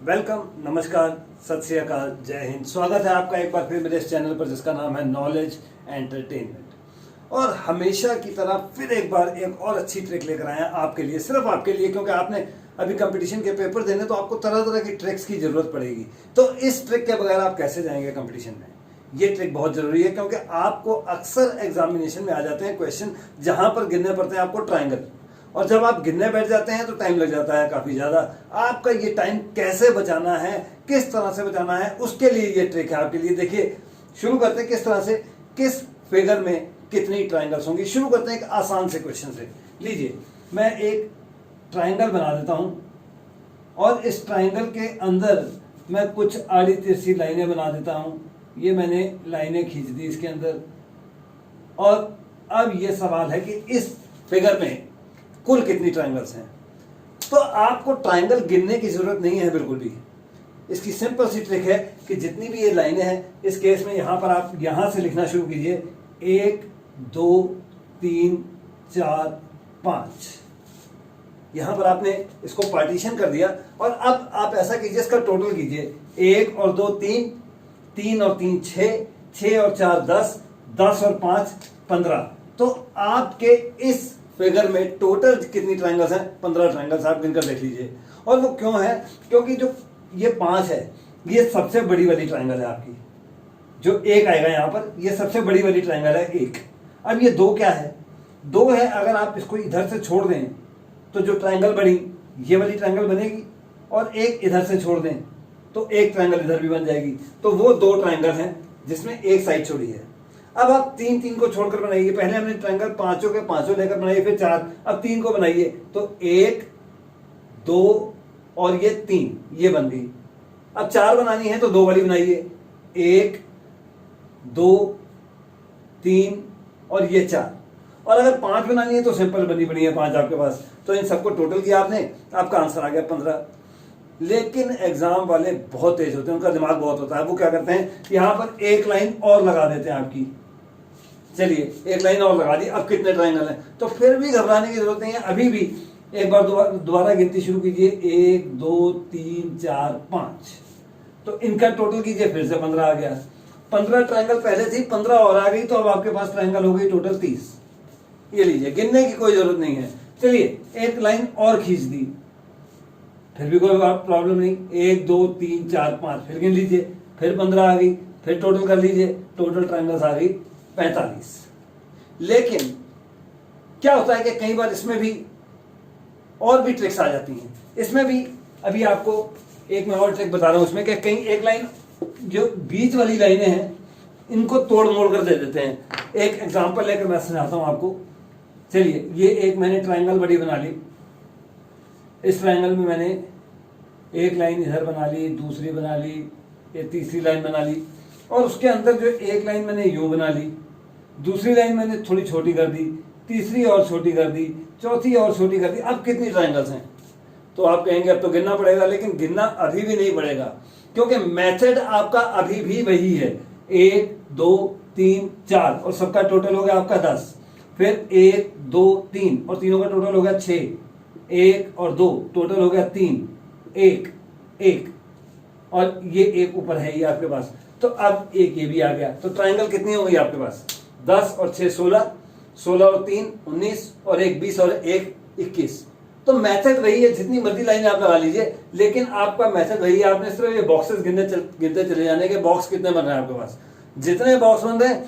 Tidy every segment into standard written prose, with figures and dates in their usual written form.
Welcome, नमस्कार, सत श्री अकाल, जय हिंद। स्वागत है आपका एक बार फिर मेरे इस चैनल पर जिसका नाम है नॉलेज एंटरटेनमेंट। और हमेशा की तरह फिर एक बार एक और अच्छी ट्रिक लेकर आए हैं आपके लिए, सिर्फ आपके लिए, क्योंकि आपने अभी कंपटीशन के पेपर देने तो आपको तरह तरह की ट्रिक्स की जरूरत पड़ेगी। तो इस ट्रिक के बगैर आप कैसे जाएंगे कंपटीशन में? ये ट्रिक बहुत जरूरी है क्योंकि आपको अक्सर एग्जामिनेशन में आ जाते हैं क्वेश्चन जहां पर गिनने पड़ते हैं आपको ट्राइंगल, और जब आप गिनने बैठ जाते हैं तो टाइम लग जाता है काफी ज्यादा। आपका ये टाइम कैसे बचाना है, किस तरह से बचाना है, उसके लिए ये ट्रिक है आपके लिए। देखिए, शुरू करते हैं किस तरह से, किस फिगर में कितनी ट्राइंगल्स होंगी। शुरू करते हैं एक आसान से क्वेश्चन से। लीजिए, मैं एक ट्राइंगल बना देता हूं और इस ट्राइंगल के अंदर मैं कुछ आड़ी तिरछी लाइनें बना देता हूं। ये मैंने लाइनें खींच दी इसके अंदर, और अब ये सवाल है कि इस फिगर में कुल कितनी ट्राइंगल्स हैं। तो आपको ट्राइंगल गिनने की जरूरत नहीं है बिल्कुल भी। इसकी सिंपल सी ट्रिक है कि जितनी भी ये लाइनें हैं, इस केस में यहां पर आप यहां से लिखना शुरू कीजिए, 1 2 3 4 5। यहां पर आपने इसको पार्टीशन कर दिया, और अब आप ऐसा कीजिए, इसका टोटल कीजिए। 1 और 2 3, 3 और 3 6, 6 और 4 10, 10 और 5 15। तो आपके इस फिगर में टोटल कितनी ट्राइंगल्स हैं? 15 ट्राइंगल्स आप गिनकर देख लीजिए। और वो क्यों है? क्योंकि जो ये 5 है, ये सबसे बड़ी वाली ट्राइंगल है आपकी। जो 1 आएगा यहां पर, ये सबसे बड़ी वाली ट्राइंगल है 1। अब ये 2 क्या है? 2 है। अगर आप इसको इधर से छोड़ दें तो जो ट्राइंगल बनी, ये वाली ट्राइंगल बनेगी, और 1 इधर से छोड़ दें तो एक ट्राइंगल इधर भी बन जाएगी। तो वो 2 ट्राइंगल हैं जिसमें एक साइड छोड़ी है। अब आप 3 3 को छोड़कर बनाइए। पहले हमने ट्राइंगल पांचों के पांचों लेकर बनाइए, फिर 4, अब 3 को बनाइए। तो 1 2 और ये 3, ये बन गई। अब 4 बनानी है तो 2 वाली बनाइए, 1 2 3 और ये 4। और अगर 5 बनानी है तो सिंपल बनी बनी है 5 आपके पास। तो इन सबको टोटल किया आपने, आपका आंसर आ गया 15। लेकिन एग्जाम वाले बहुत तेज होते हैं, उनका दिमाग बहुत होता है। वो क्या करते हैं, यहां पर एक लाइन और लगा देते हैं आपकी। चलिए, एक लाइन और लगा दी, अब कितने ट्राइंगल हैं? तो फिर भी घबराने की जरूरत नहीं है। अभी भी एक बार दोबारा गिनती शुरू कीजिए, 1 2 3 4 5। तो इनका टोटल कीजिए, फिर से 15 आ गया। 15 ट्राइंगल पहले थी, 15 और आ गई, तो अब आपके पास ट्राइंगल हो गई टोटल 30। ये लीजिए, गिनने की कोई जरूरत नहीं है। चलिए, एक लाइन और खींच दी, फिर भी कोई प्रॉब्लम नहीं। 1 2 3 4 5, फिर गिन लीजिए, फिर 15 आ गई, फिर टोटल कर लीजिए, टोटल ट्राइंगल्स आ गई 45। लेकिन क्या होता है कि कई बार इसमें भी और भी ट्रिक्स आ जाती हैं। इसमें भी अभी आपको एक मैं और ट्रिक बता रहा हूं उसमें, कि कहीं एक लाइन, जो बीच वाली लाइनें हैं, इनको तोड़ मोड़ कर दे देते हैं। एक एग्जांपल लेकर मैं समझाता हूं आपको। चलिए, ये एक मैंने ट्राइंगल बड़ी बना ली। इस ट्राइंगल में मैंने एक लाइन इधर बना ली, दूसरी बना ली, ये तीसरी लाइन बना ली, और उसके अंदर जो एक लाइन मैंने यूं बना ली, दूसरी लाइन मैंने थोड़ी छोटी कर दी, तीसरी और छोटी कर दी, चौथी और छोटी कर दी। अब कितनी ट्राइंगल्स हैं? तो आप कहेंगे अब तो गिनना पड़ेगा, लेकिन गिनना अभी भी नहीं पड़ेगा, क्योंकि मेथड आपका अभी भी वही है। 1 2 3 4 और सबका टोटल हो गया आपका 10। फिर 1 2 3 और तीनों का टोटल हो गया 6। 1 और 2 टोटल हो गया 3, 1 1, और ये एक ऊपर है ये आपके पास। तो अब एक ये भी आ गया। तो ट्राइंगल कितनी हो गई आपके पास? 10 और 6 16, 16 और 3 19, और 1 20 और 1 21। तो मेथड वही है, जितनी मर्जी लाइन आप लगा लीजिए, लेकिन आपका मेथड वही है। आपने सिर्फ ये बॉक्सेस गिनते चले जाने के, बॉक्स कितने बन रहे हैं आपके पास। जितने बॉक्स बन रहे हैं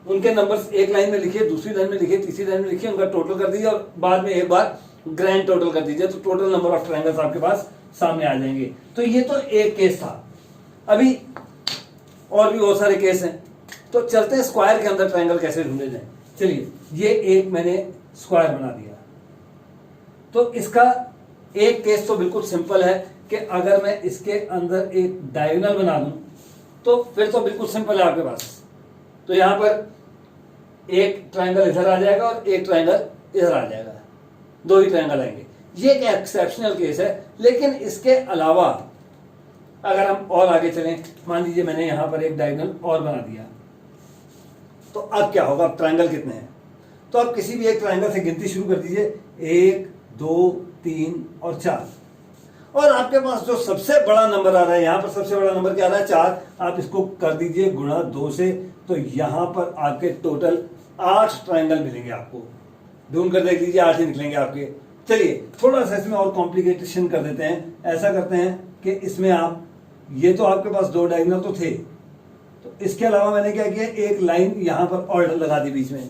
उनके नंबर्स एक लाइन में लिखिए, दूसरी लाइन में लिखिए, तीसरी लाइन में लिखिए, उनका टोटल कर दीजिए, और बाद में एक बार ग्रैंड टोटल कर दीजिए। तो टोटल नंबर ऑफ ट्रायंगल्स आपके पास सामने आ जाएंगे। तो ये तो एक केस था। अभी और भी बहुत सारे केस हैं। तो चलते हैं स्क्वायर के अंदर ट्रायंगल कैसे ढूंढे जाए। चलिए, ये एक मैंने स्क्वायर बना दिया। तो इसका एक केस तो बिल्कुल सिंपल है कि अगर मैं इसके अंदर एक डायगोनल बना दूं तो फिर तो बिल्कुल सिंपल है आपके पास। तो यहां पर एक ट्रायंगल इधर आ जाएगा और एक ट्रायंगल इधर आ जाएगा, 2 ही ट्रायंगल आएंगे। ये एक एक्सेप्शनल केस है। लेकिन इसके अलावा अगर हम और आगे चलें, मान लीजिए मैंने यहां पर एक डायगोनल और बना दिया, तो अब क्या होगा? अब ट्रायंगल कितने हैं? तो आप किसी भी एक ट्रायंगल से गिनती शुरू कर दीजिए, 1 2 3 और 4। और आपके पास जो सबसे बड़ा नंबर आ रहा है, यहाँ पर सबसे बड़ा नंबर क्या आ रहा है 4, आप इसको कर दीजिए गुणा 2 से, तो यहाँ पर आपके टोटल 8 ट्राइंगल मिलेंगे आपको। ढूंढ कर देख लीजिए 8 ही निकलेंगे आपके। चलिए थोड़ा सा इसमें और कॉम्प्लिकेशन कर देते हैं। ऐसा करते हैं कि इसमें आप, ये तो आपके पास 2 डायगोनल तो थे, तो इसके अलावा मैंने क्या किया, एक लाइन यहाँ पर और लगा दी बीच में।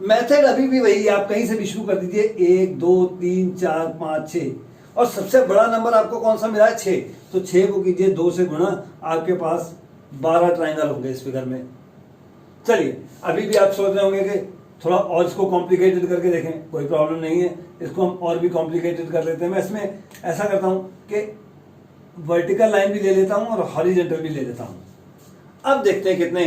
मेथड अभी भी वही है, आप कहीं से भी शुरू कर दीजिए, 1 2 3 4 5 6, और सबसे बड़ा नंबर आपको कौन सा मिला है 6, तो 6 को कीजिए 2 से गुणा, आपके पास 12 ट्राइंगल होंगे इस फिगर में। चलिए अभी भी आप सोच रहे होंगे कि थोड़ा और इसको कॉम्प्लिकेटेड करके देखें, कोई प्रॉब्लम नहीं है, इसको हम और भी कॉम्प्लिकेटेड कर लेते हैं। मैं इसमें ऐसा करता हूं कि वर्टिकल लाइन भी ले लेता हूं और हॉरिजॉन्टल भी ले लेता हूं। अब देखते हैं कितने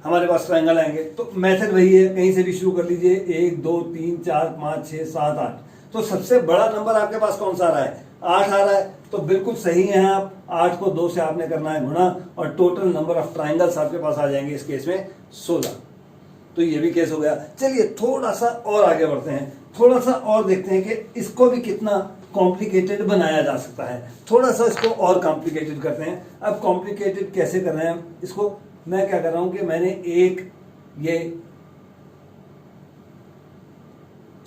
हमारे पास ट्राइंगल आएंगे। तो मेथड वही है, कहीं से भी शुरू कर लीजिए, 1 2 3 4 5 6 7 8। तो सबसे बड़ा नंबर आपके पास कौन सा आ रहा है, 8 आ रहा है, तो बिल्कुल सही है। आप 8 को 2 से आपने करना है गुणा, और टोटल नंबर ऑफ ट्राइंगल्स आपके पास आ जाएंगे इस केस में 16। तो ये भी केस हो गया। चलिए थोड़ा सा और आगे बढ़ते हैं, थोड़ा सा और देखते हैं कि इसको भी कितना कॉम्प्लिकेटेड बनाया जा सकता है। थोड़ा सा इसको और कॉम्प्लिकेटेड करते हैं। अब कॉम्प्लिकेटेड कैसे कर रहे हैं इसको, मैं क्या कर रहा हूं कि मैंने एक ये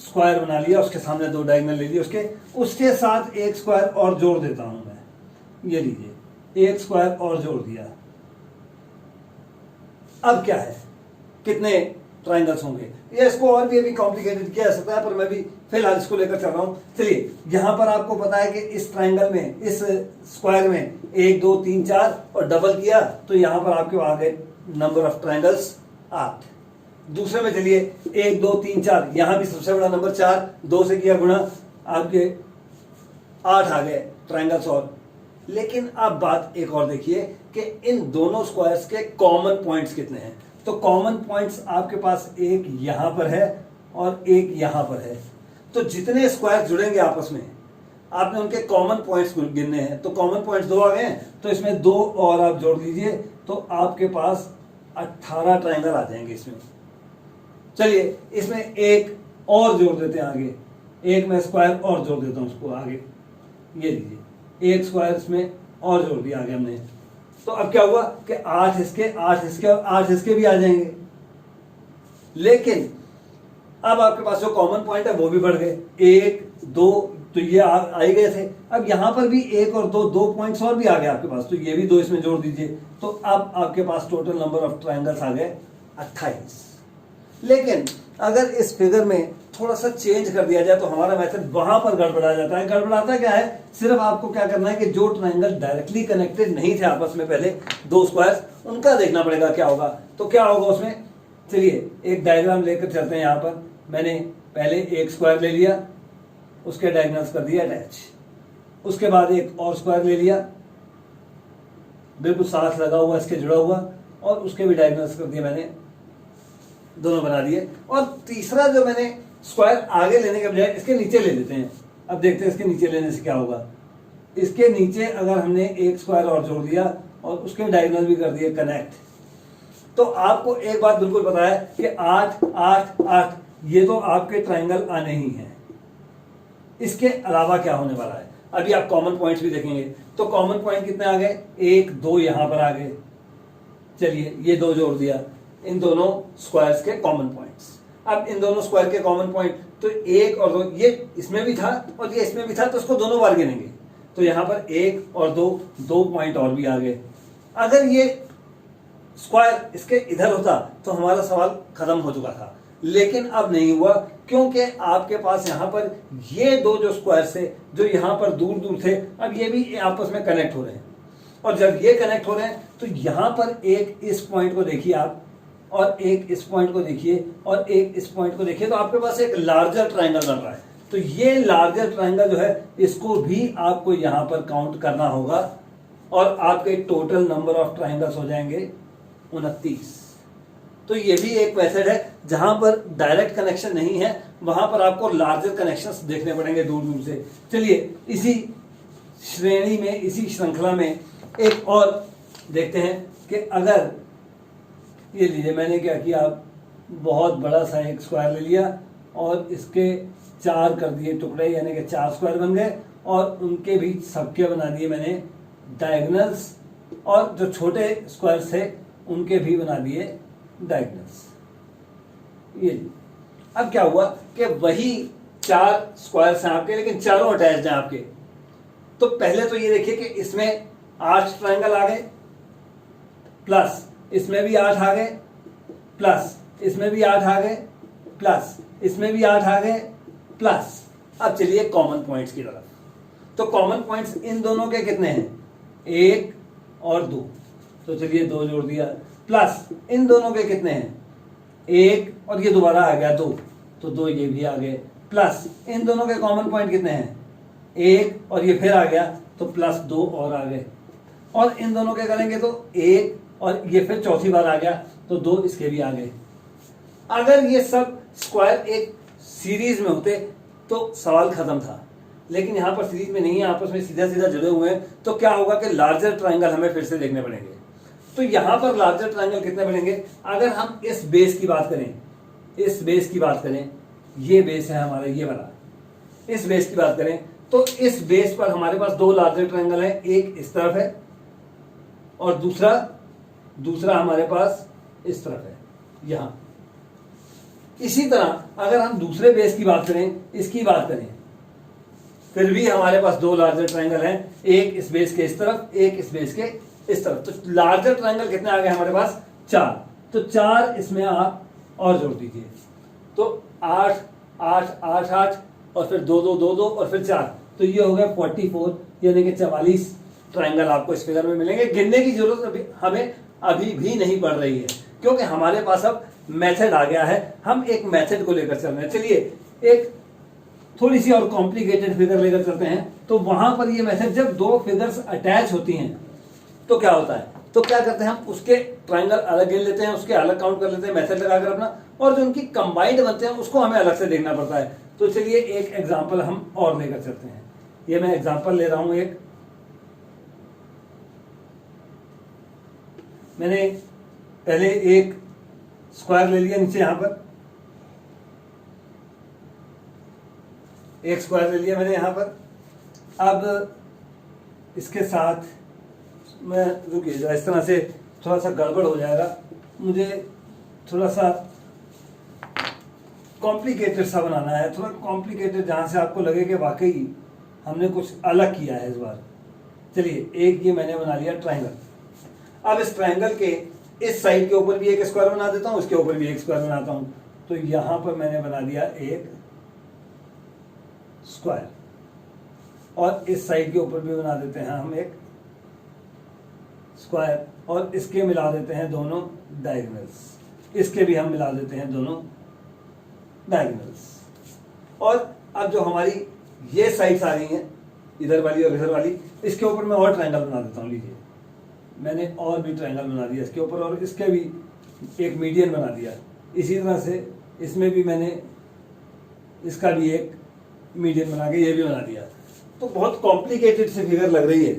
स्क्वायर बना लिया, उसके सामने 2 डायगोनल ले लिए, उसके साथ एक स्क्वायर और जोड़ देता हूं मैं। ये लीजिए, एक स्क्वायर और जोड़ दिया। अब क्या है, कितने ट्राइंगल्स होंगे, ये इसको और भी अभी कॉम्प्लिकेटेड किया जा सकता है, पर मैं भी फिलहाल इसको लेकर चल रहा हूं। चलिए यहां पर आपको पता है कि इस ट्राइंगल में, इस स्क्वायर में 1 2 3 4 और डबल किया, तो यहां पर आपके आ गए नंबर ऑफ ट्राइंगल्स 8। दूसरे में चलिए 1 2 3 4, यहां भी सबसे बड़ा नंबर 4, 2 से किया गुणा, आपके 8 आ गए ट्राइंगल्स और। लेकिन अब बात एक और देखिए कि इन दोनों स्क्वायर्स के कॉमन पॉइंट्स कितने हैं। तो कॉमन पॉइंट्स आपके पास एक यहां पर है और एक यहां पर है। तो जितने स्क्वायर जुड़ेंगे आपस में, आपने उनके कॉमन पॉइंट्स गिनने हैं। तो कॉमन पॉइंट्स 2 आ गए हैं, तो इसमें 2 और आप जोड़ लीजिए, तो आपके पास 18 ट्राइंगल आ जाएंगे इसमें। चलिए इसमें एक और जोड़ देते हैं आगे, एक मैं स्क्वायर और जोड़ देता हूं उसको आगे। ये लीजिए, एक स्क्वायर इसमें और जोड़ दिया आगे हमने। तो अब क्या हुआ कि 8 इसके, 8 इसके और 8 इसके भी आ जाएंगे। लेकिन अब आपके पास जो कॉमन पॉइंट है वो भी बढ़ गए, 1 2, तो ये आ ही गए थे। अब यहां पर भी 1 और 2 पॉइंट्स और भी आ गए आपके पास, तो ये भी 2 इसमें जोड़ दीजिए। तो अब आपके पास टोटल नंबर ऑफ ट्राइंगल्स आ गए 28। लेकिन अगर इस फिगर में थोड़ा सा चेंज कर दिया जाए तो हमारा मेथड वहां पर गड़बड़ा जाता है। गड़बड़ाता क्या है, सिर्फ आपको क्या करना है कि जो ट्राइंगल डायरेक्टली कनेक्टेड नहीं थे आपस में पहले, 2 स्क्वायर्स, उनका देखना पड़ेगा क्या होगा। तो क्या होगा उसमें, चलिए एक डायग्राम लेकर चलते हैं। यहां पर मैंने पहले एक स्क्वायर ले लिया, उसके डायगोनल्स कर दिया अटैच, उसके बाद एक और स्क्वायर ले लिया बिल्कुल साथ लगा हुआ इसके जुड़ा हुआ, और उसके भी डायगोनल्स कर दिए मैंने, दोनों बना दिए। और तीसरा जो मैंने स्क्वायर आगे लेने के बजाय इसके नीचे ले लेते हैं। अब देखते हैं इसके नीचे लेने से क्या होगा। इसके नीचे अगर हमने एक स्क्वायर और जोड़ दिया और उसके डायगोनल भी कर दिए कनेक्ट, तो आपको एक बात बिल्कुल पता है कि 8 8 8 ये तो आपके ट्राइंगल आने ही हैं। इसके अलावा क्या होने वाला है, अभी आप कॉमन पॉइंट्स भी देखेंगे। तो कॉमन पॉइंट कितने आ गए, 1 2 यहां पर आ गए। चलिए ये 2 जोड़ दिया, इन दोनों स्क्वायर्स के कॉमन पॉइंट्स। अब इन दोनों स्क्वायर के कॉमन पॉइंट, तो 1 और 2, ये इसमें भी था और ये इसमें भी था, तो इसको दोनों बार गिनेंगे। तो यहां पर 1 और 2 पॉइंट और भी आ गए। अगर ये स्क्वायर इसके इधर होता तो हमारा सवाल खत्म हो चुका था, लेकिन अब नहीं हुआ, क्योंकि आपके पास यहां पर ये 2 जो स्क्वायर थे जो यहां पर दूर दूर थे, अब ये भी आपस में कनेक्ट हो रहे हैं। और जब ये कनेक्ट हो रहे हैं तो यहां पर एक इस पॉइंट को देखिए आप, और एक इस पॉइंट को देखिए, और एक इस पॉइंट को देखिए, तो आपके पास एक लार्जर ट्राइंगल बन रहा है। तो ये लार्जर ट्राइंगल जो है, इसको भी आपको यहां पर काउंट करना होगा, और आपके टोटल नंबर ऑफ ट्राइंगल्स हो जाएंगे 29। तो ये भी एक मेथड है, जहां पर डायरेक्ट कनेक्शन नहीं है वहां पर आपको लार्जर कनेक्शंस देखने पड़ेंगे दूर दूर से। चलिए इसी श्रेणी में, इसी श्रृंखला में एक और देखते हैं कि अगर ये लीजिए, मैंने क्या किया, बहुत बड़ा सा एक स्क्वायर ले लिया और इसके 4 कर दिए टुकड़े, यानी कि 4 स्क्वायर बन गए, और उनके भी सबके बना दिए मैंने डायगोनल्स, और जो छोटे स्क्वायर थे उनके भी बना दिए डायगोनल्स। ये अब क्या हुआ कि वही 4 स्क्वायर्स हैं आपके, लेकिन चारों अटैच्ड हैं आपके। तो पहले तो ये देखिए कि इसमें 8 ट्रायंगल आ गए, प्लस इसमें भी 8 आ गए, प्लस इसमें भी 8 आ गए, प्लस इसमें भी 8 आ गए, प्लस अब चलिए कॉमन पॉइंट्स की तरफ। तो कॉमन पॉइंट्स इन दोनों के कितने हैं, 1 और 2, तो चलिए 2 जोड़ दिया, प्लस इन दोनों के कितने हैं, 1 और ये दोबारा आ गया 2, तो 2 ये भी आ गए, प्लस इन दोनों के कॉमन पॉइंट कितने हैं, 1 और ये फिर आ गया, तो प्लस 2 और आ गए, और इन दोनों के करेंगे तो 1 और ये फिर चौथी बार आ गया, तो 2 इसके भी आ गए। अगर ये सब स्क्वायर एक सीरीज में होते तो सवाल खत्म था, लेकिन यहां पर सीरीज में नहीं है, आपस में सीधा सीधा जुड़े हुए हैं, तो क्या होगा कि लार्जर ट्रायंगल हमें फिर से देखने पड़ेंगे। तो यहां पर लार्जर ट्रायंगल कितने बनेंगे, अगर हम इस बेस की बात करें, इस बेस की बात करें, ये बेस है हमारा ये वाला, इस बेस की बात करें तो इस बेस पर हमारे पास 2 लार्जर ट्रायंगल हैं, एक इस तरफ है और दूसरा हमारे पास इस तरफ है यहां। इसी तरह अगर हम दूसरे बेस की बात करें, इसकी बात करें, फिर भी हमारे पास 2 लार्जर ट्रायंगल हैं, एक इस बेस के इस तरफ, एक इस बेस के इस तरफ। तो लार्जर ट्रायंगल कितने आ गए हमारे पास, 4, तो 4 इसमें आप और जोड़ दीजिए, तो 8 8 8 8 और फिर 2 2 2 2 और फिर 4, तो ये हो गया 44, यानी कि 44 ट्रायंगल आपको इस फिगर में मिलेंगे। गिनने की जरूरत हमें अभी भी नहीं पड़ रही है, क्योंकि हमारे पास अब मेथड आ गया है, हम एक मेथड को लेकर चल रहे हैं। चलिए एक थोड़ी सी और कॉम्प्लिकेटेड फिगर लेकर चलते हैं। तो वहां पर ये मेथड, जब 2 फिगर्स अटैच होती हैं तो क्या होता है, तो क्या करते हैं हम उसके ट्रायंगल अलग गिन लेते हैं, उसके अलग काउंट कर लेते हैं मेथड लगाकर अपना, और जो उनकी कंबाइंड बनते हैं उसको हमें अलग से देखना पड़ता है। तो चलिए एक एग्जांपल हम और लेकर चलते हैं। ये मैं एग्जांपल ले रहा हूं एक, मैंने पहले एक स्क्वायर ले लिया, नीचे यहां पर एक स्क्वायर ले लिया मैंने यहां पर। अब इसके साथ मैं, रुकिए, इस तरह से थोड़ा सा गड़बड़ हो जाएगा, मुझे थोड़ा सा कॉम्प्लिकेटेड सा बनाना है, थोड़ा कॉम्प्लिकेटेड जहां से आपको लगे कि वाकई हमने कुछ अलग किया है इस बार। चलिए एक ये मैंने बना लिया ट्रायंगल। अब इस ट्रायंगल के इस साइड के ऊपर भी एक स्क्वायर बना देता हूं, इसके ऊपर भी एक स्क्वायर बनाता हूं। तो यहां पर मैंने बना दिया एक स्क्वायर, और इस साइड के ऊपर भी बना देते हैं हम एक स्क्वायर, और इसके मिला देते हैं दोनों डायगोनल्स, इसके भी हम मिला देते हैं दोनों डायगोनल्स। और अब जो हमारी ये साइड्स आ रही हैं, इधर वाली और इधर वाली, इसके ऊपर मैं और ट्रायंगल बना देता हूं। लीजिए मैंने और भी ट्रायंगल बना दिया इसके ऊपर, और इसके भी एक मीडियन बना दिया। इसी तरह से इसमें भी मैंने इसका भी एक मीडियन बना के ये भी बना दिया। तो बहुत कॉम्प्लिकेटेड सी फिगर लग रही है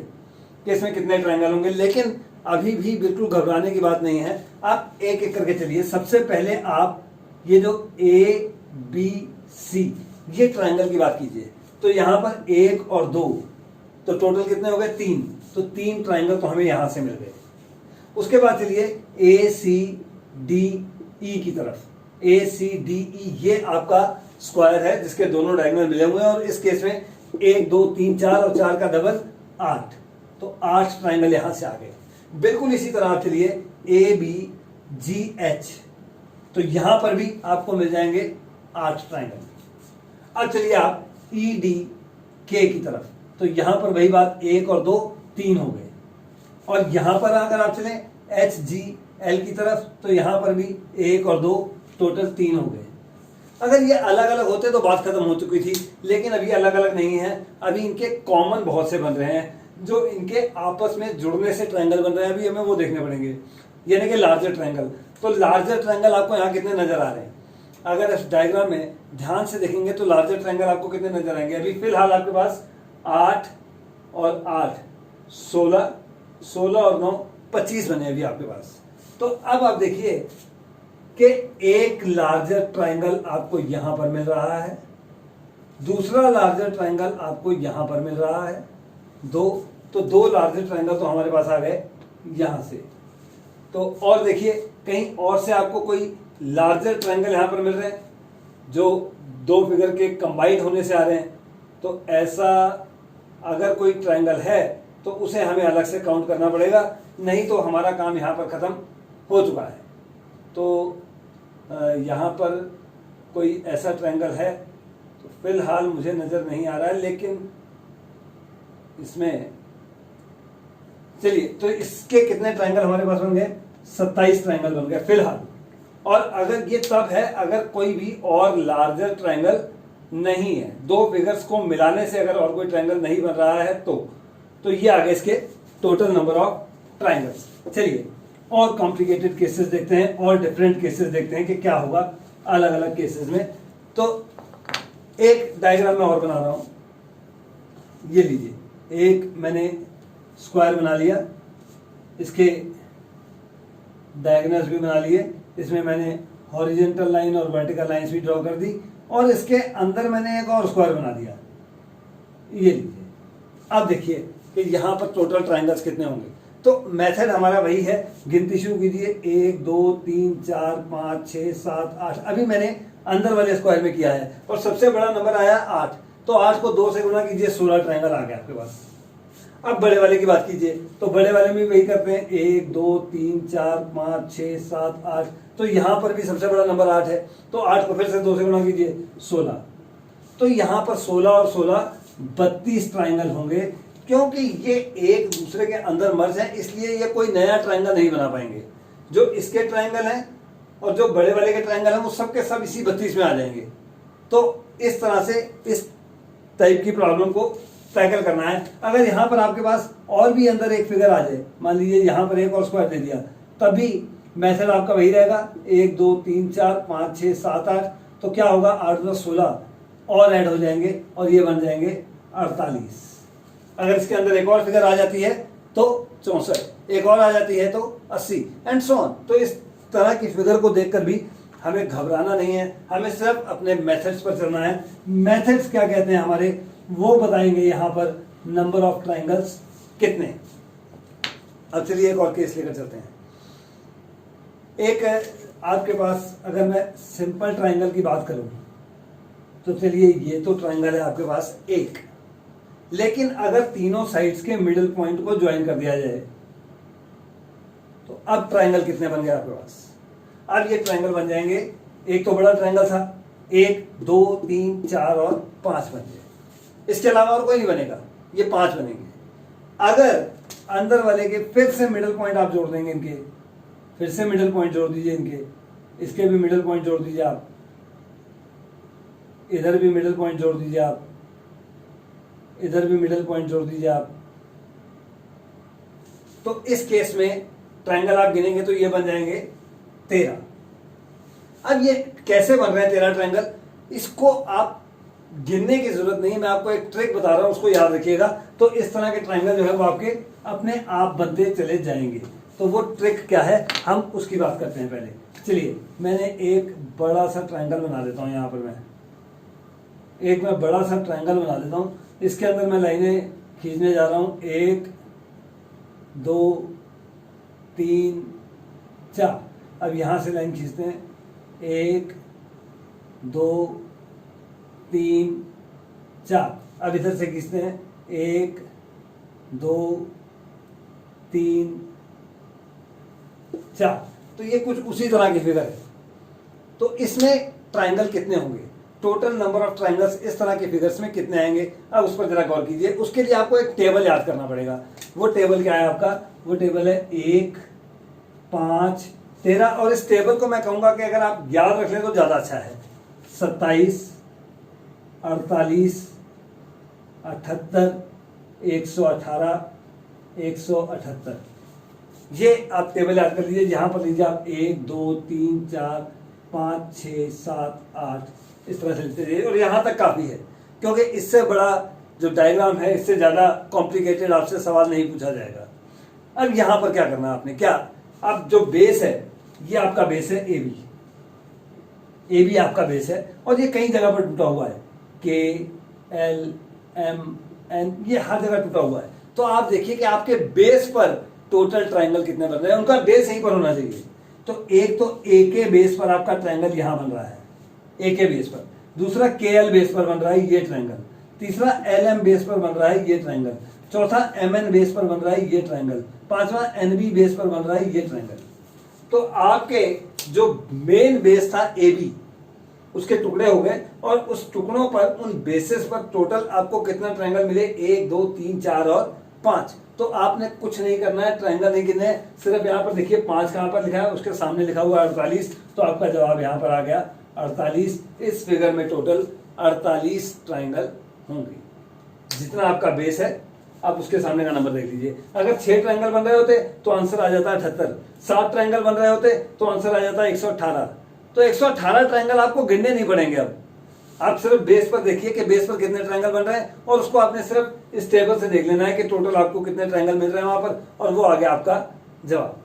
कि इसमें कितने ट्रायंगल होंगे, लेकिन अभी भी बिल्कुल घबराने की बात नहीं है। आप एक एक करके चलिए। सबसे पहले आप ये जो ABC ये ट्रायंगल की बात कीजिए। तो यहां पर 1 और 2, तो टोटल कितने हो गए, 3। तो 3 ट्रायंगल तो हमें यहां से मिल गए। उसके बाद चलिए ACDE की तरफ। ACDE ये आपका स्क्वायर है जिसके दोनों डायगोनल मिले हुए हैं, और इस केस में 1 2 3 4 और 4 का डबल 8, तो 8 ट्रायंगल यहां से आ गए। बिल्कुल इसी तरह आप चलिए ABGH, तो यहां पर भी आपको मिल जाएंगे 8 ट्रायंगल। अब चलिए आप EDK की तरफ, तो यहां पर वही बात, 1 और 2 3 हो गए। और यहां पर अगर आप चलें HGL की तरफ, तो यहां पर भी 1 और 2 टोटल 3 हो गए। अगर ये अलग अलग होते तो बात खत्म हो चुकी थी, लेकिन अभी अलग अलग नहीं है, अभी इनके कॉमन बहुत से बन रहे हैं, जो इनके आपस में जुड़ने से ट्रायंगल बन रहे हैं, अभी हमें वो देखने पड़ेंगे, यानी कि लार्जर ट्रायंगल। तो लार्जर ट्रायंगल आपको यहाँ कितने नजर आ रहे हैं, अगर इस डायग्राम में ध्यान से देखेंगे तो लार्जर ट्रायंगल आपको कितने नजर आएंगे। अभी फिलहाल आपके पास 8 और 8 16, 16 और 9 25 बने अभी आपके पास। तो अब आप देखिए कि एक लार्जर ट्रायंगल आपको यहां पर मिल रहा है, दूसरा लार्जर ट्रायंगल आपको यहां पर मिल रहा है 2, तो 2 लार्जर ट्रायंगल तो हमारे पास आ गए यहां से। तो और देखिए कहीं और से आपको कोई लार्जर ट्रायंगल यहां पर मिल रहे हैं जो 2 फिगर के कंबाइंड होने से आ रहे हैं। तो ऐसा अगर कोई ट्रायंगल है तो उसे हमें अलग से काउंट करना पड़ेगा, नहीं तो हमारा काम यहाँ पर ख़त्म हो चुका है। तो यहाँ पर कोई ऐसा ट्रायंगल है तो फिलहाल मुझे नज़र नहीं आ रहा है, लेकिन इसमें चलिए, तो इसके कितने ट्रायंगल हमारे पास बन गए? 27 ट्रायंगल बन गए फिलहाल। और अगर ये तब है अगर कोई भी और लार्जर ट्रायंगल नहीं है, 2 फिगर्स को मिलाने से अगर और कोई ट्रायंगल नहीं बन रहा है तो ये आ गए इसके टोटल नंबर ऑफ ट्रायंगल्स। चलिए और कॉम्प्लिकेटेड केसेस देखते हैं और डिफरेंट केसेस देखते हैं कि क्या होगा अलग अलग केसेस में। तो एक डायग्राम मैं और बना रहा हूं, ये लीजिए, एक मैंने स्क्वायर बना लिया, इसके डायगोनल्स भी बना लिए, इसमें मैंने हॉरिजॉन्टल लाइन और वर्टिकल लाइंस भी ड्रॉ कर दी, और इसके अंदर मैंने एक और स्क्वायर बना दिया, ये लीजिए। अब देखिए कि यहाँ पर टोटल ट्रायंगल्स कितने होंगे। तो मेथड हमारा वही है, गिनती शुरू कीजिए, 1 2 3 4 5 6 7 8। अभी मैंने अंदर वाले स्क्वायर में किया है और सबसे बड़ा नंबर आया 8, तो 8 को 2 से गुणा कीजिए, 16 ट्रायंगल आ गया आपके पास। अब बड़े वाले की बात कीजिए, तो बड़े वाले में वही करते हैं, 1 2 3 4 5 6 7 8। तो यहाँ पर भी सबसे बड़ा नंबर 8 है, तो 8 को फिर से 2 से गुणा कीजिए, 16। तो यहाँ पर 16 और 16 32 ट्रायंगल होंगे, क्योंकि ये एक दूसरे के अंदर मर्ज है, इसलिए ये कोई नया ट्रायंगल नहीं बना पाएंगे। जो इसके ट्रायंगल हैं और जो बड़े वाले के ट्रायंगल हैं वो सब के सब इसी 32 में आ जाएंगे। तो इस तरह से इस टाइप की प्रॉब्लम को टैकल करना है। अगर यहाँ पर आपके पास और भी अंदर एक फिगर आ जाए, मान लीजिए यहाँ पर एक और स्क्वायर दे दिया, तभी मेथड आपका वही रहेगा, 1 2 3 4 5 6 7 8। तो क्या होगा, 8 + 16 और ऐड हो जाएंगे और ये बन जाएंगे 48। अगर इसके अंदर एक और फिगर आ जाती है तो 64, एक और आ जाती है तो 80 एंड सो ऑन। तो इस तरह की फिगर को देखकर भी हमें घबराना नहीं है, हमें सिर्फ अपने मेथड्स पर चलना है। मेथड्स क्या कहते हैं हमारे, वो बताएंगे यहाँ पर नंबर ऑफ ट्रायंगल्स कितने। अब चलिए एक और केस लेकर चलते हैं। एक आपके पास अगर मैं सिंपल ट्रायंगल की बात करूं तो चलिए, ये तो ट्रायंगल है आपके पास एक, लेकिन अगर तीनों साइड्स के मिडिल पॉइंट को ज्वाइन कर दिया जाए तो अब ट्रायंगल कितने बन गए आपके पास। अब ये ट्रायंगल बन जाएंगे, एक तो बड़ा ट्रायंगल था, 1 2 3 4 और 5 बन गए, इसके अलावा और कोई नहीं बनेगा, ये 5 बनेंगे। अगर अंदर वाले के फिर से मिडिल पॉइंट आप जोड़ देंगे, इनके फिर से मिडिल पॉइंट जोड़ दीजिए, इनके इसके भी मिडिल पॉइंट जोड़ दीजिए आप, इधर भी मिडिल पॉइंट जोड़ दीजिए आप, इधर भी मिडिल पॉइंट जोड़ दीजिए आप। तो इस केस में ट्रायंगल आप गिनेंगे तो ये बन जाएंगे 13। अब ये कैसे बन रहे हैं 13 ट्रायंगल, इसको आप गिनने की जरूरत नहीं है, मैं आपको एक ट्रिक बता रहा हूं, उसको याद रखिएगा। तो इस तरह के ट्रायंगल जो है वो आपके अपने आप बनते चले जाएंगे। तो वो ट्रिक क्या है, हम उसकी बात करते हैं पहले। चलिए मैंने एक बड़ा सा ट्रायंगल बना देता हूं, यहाँ पर मैं बड़ा सा ट्रायंगल बना देता हूं। इसके अंदर मैं लाइनें खींचने जा रहा हूं, 1 2 3 4। अब यहां से लाइन खींचते हैं, 1 2 3 4। अब इधर से खींचते हैं, 1 2 3 4। तो ये कुछ उसी तरह की फिगर है। तो इसमें ट्रायंगल कितने होंगे, टोटल नंबर ऑफ ट्रायंगल्स इस तरह के फिगर्स में कितने आएंगे, अब उस पर जरा गौर कीजिए। उसके लिए आपको एक टेबल याद करना पड़ेगा। वो टेबल क्या है आपका, वो टेबल है 1 5 13। और इस टेबल को मैं कहूंगा कि अगर आप याद रख लें तो ज्यादा अच्छा है। 27 48 78 118 178। ये आप टेबल याद कर लीजिए। यहां पर लीजिए आप 1 2 3 4 5 6 7 8 इस तरह से लिखते जाइए, और यहाँ तक काफ़ी है, क्योंकि इससे बड़ा जो डायग्राम है, इससे ज़्यादा कॉम्प्लिकेटेड आपसे सवाल नहीं पूछा जाएगा। अब यहाँ पर क्या करना है आपने, क्या अब जो बेस है, ये आपका बेस है ए बी आपका बेस है, और ये कई जगह पर टूटा हुआ है, के एल एम एन, ये हर जगह टूटा हुआ है। तो आप देखिए कि आपके बेस पर टोटल ट्रायंगल कितने बन रहे हैं, उनका बेस यहीं पर होना चाहिए। तो एक तो ए के बेस पर आपका ट्रायंगल यहां बन रहा है, ए के बेस पर, दूसरा के एल बेस पर बन रहा है ये ट्रायंगल, तीसरा एल एम बेस पर बन रहा है ये ट्रायंगल, चौथा एम एन बेस पर बन रहा है ये ट्रायंगल, पांचवा एन बी बेस पर बन रहा है ये ट्रायंगल। तो आपके जो मेन बेस था ए बी, उसके टुकड़े हो गए और उस टुकड़ों पर, उन बेसिस पर टोटल आपको कितना ट्रायंगल मिले, 1 2 3 4 और 5। तो आपने कुछ नहीं करना है, ट्रायंगल नहीं गिनने, सिर्फ यहाँ पर देखिए 5 कहाँ पर लिखा है, उसके सामने लिखा हुआ है 48। तो आपका जवाब यहाँ पर आ गया 48। इस फिगर में टोटल 48 ट्रायंगल होंगे। जितना आपका बेस है आप उसके सामने का नंबर देख लीजिए। अगर 6 ट्रायंगल बन रहे होते तो आंसर आ जाता 78, 7 ट्रायंगल बन रहे होते तो आंसर आ जाता 118। तो 118 ट्रायंगल आपको गिनने नहीं पड़ेंगे। अब आप सिर्फ बेस पर देखिए कि बेस पर कितने ट्रायंगल बन रहे हैं, और उसको आपने सिर्फ इस टेबल से देख लेना है कि टोटल आपको कितने ट्रायंगल मिल रहे हैं वहां पर, और वो आ गया आपका जवाब।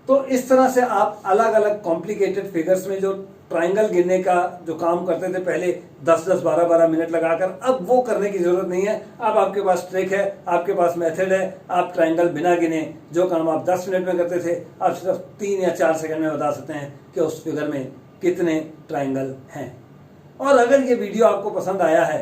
तो इस तरह से आप अलग अलग कॉम्प्लिकेटेड फिगर्स में जो ट्रायंगल गिनने का जो काम करते थे पहले 10-10, 12-12 मिनट लगाकर, अब वो करने की जरूरत नहीं है। अब आपके पास ट्रिक है, आपके पास मेथड है, आप ट्रायंगल बिना गिने जो काम आप 10 मिनट में करते थे, आप सिर्फ 3 या 4 सेकंड में बता सकते हैं कि उस फिगर में कितने ट्रायंगल हैं। और अगर ये वीडियो आपको पसंद आया है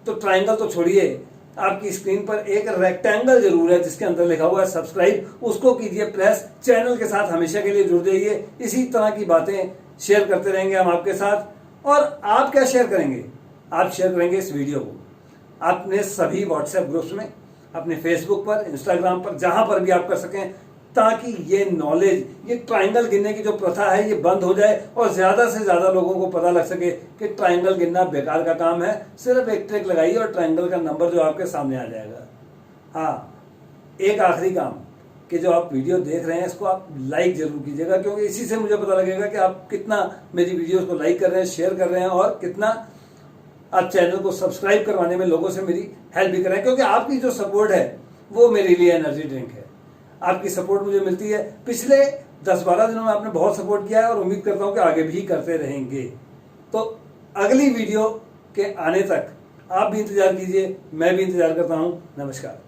तो ट्रायंगल तो छोड़िए, आपकी स्क्रीन पर एक रेक्टेंगल जरूर है जिसके अंदर लिखा हुआ है सब्सक्राइब, उसको कीजिए प्रेस। चैनल के साथ हमेशा के लिए जुड़ जाइए, इसी तरह की बातें शेयर करते रहेंगे हम आपके साथ। और आप क्या शेयर करेंगे, आप शेयर करेंगे इस वीडियो को अपने सभी व्हाट्सएप ग्रुप्स में, अपने फेसबुक पर, इंस्टाग्राम पर, जहां पर भी आप कर सकें, ताकि ये नॉलेज, ये ट्रायंगल गिनने की जो प्रथा है ये बंद हो जाए और ज्यादा से ज्यादा लोगों को पता लग सके कि ट्रायंगल गिनना बेकार का काम है। सिर्फ एक ट्रिक लगाइए और ट्रायंगल का नंबर जो आपके सामने आ जाएगा। हाँ, एक आखिरी काम कि जो आप वीडियो देख रहे हैं इसको आप लाइक जरूर कीजिएगा, क्योंकि इसी से मुझे पता लगेगा कि आप कितना मेरी वीडियोस को लाइक कर रहे हैं, शेयर कर रहे हैं, और कितना आप चैनल को सब्सक्राइब करवाने में लोगों से मेरी हेल्प भी कर रहे हैं। क्योंकि आपकी जो सपोर्ट है वो मेरे लिए एनर्जी ड्रिंक है। आपकी सपोर्ट मुझे मिलती है, पिछले 10-12 दिनों में आपने बहुत सपोर्ट किया है और उम्मीद करता हूं कि आगे भी करते रहेंगे। तो अगली वीडियो के आने तक आप भी इंतजार कीजिए, मैं भी इंतजार करता हूं। नमस्कार।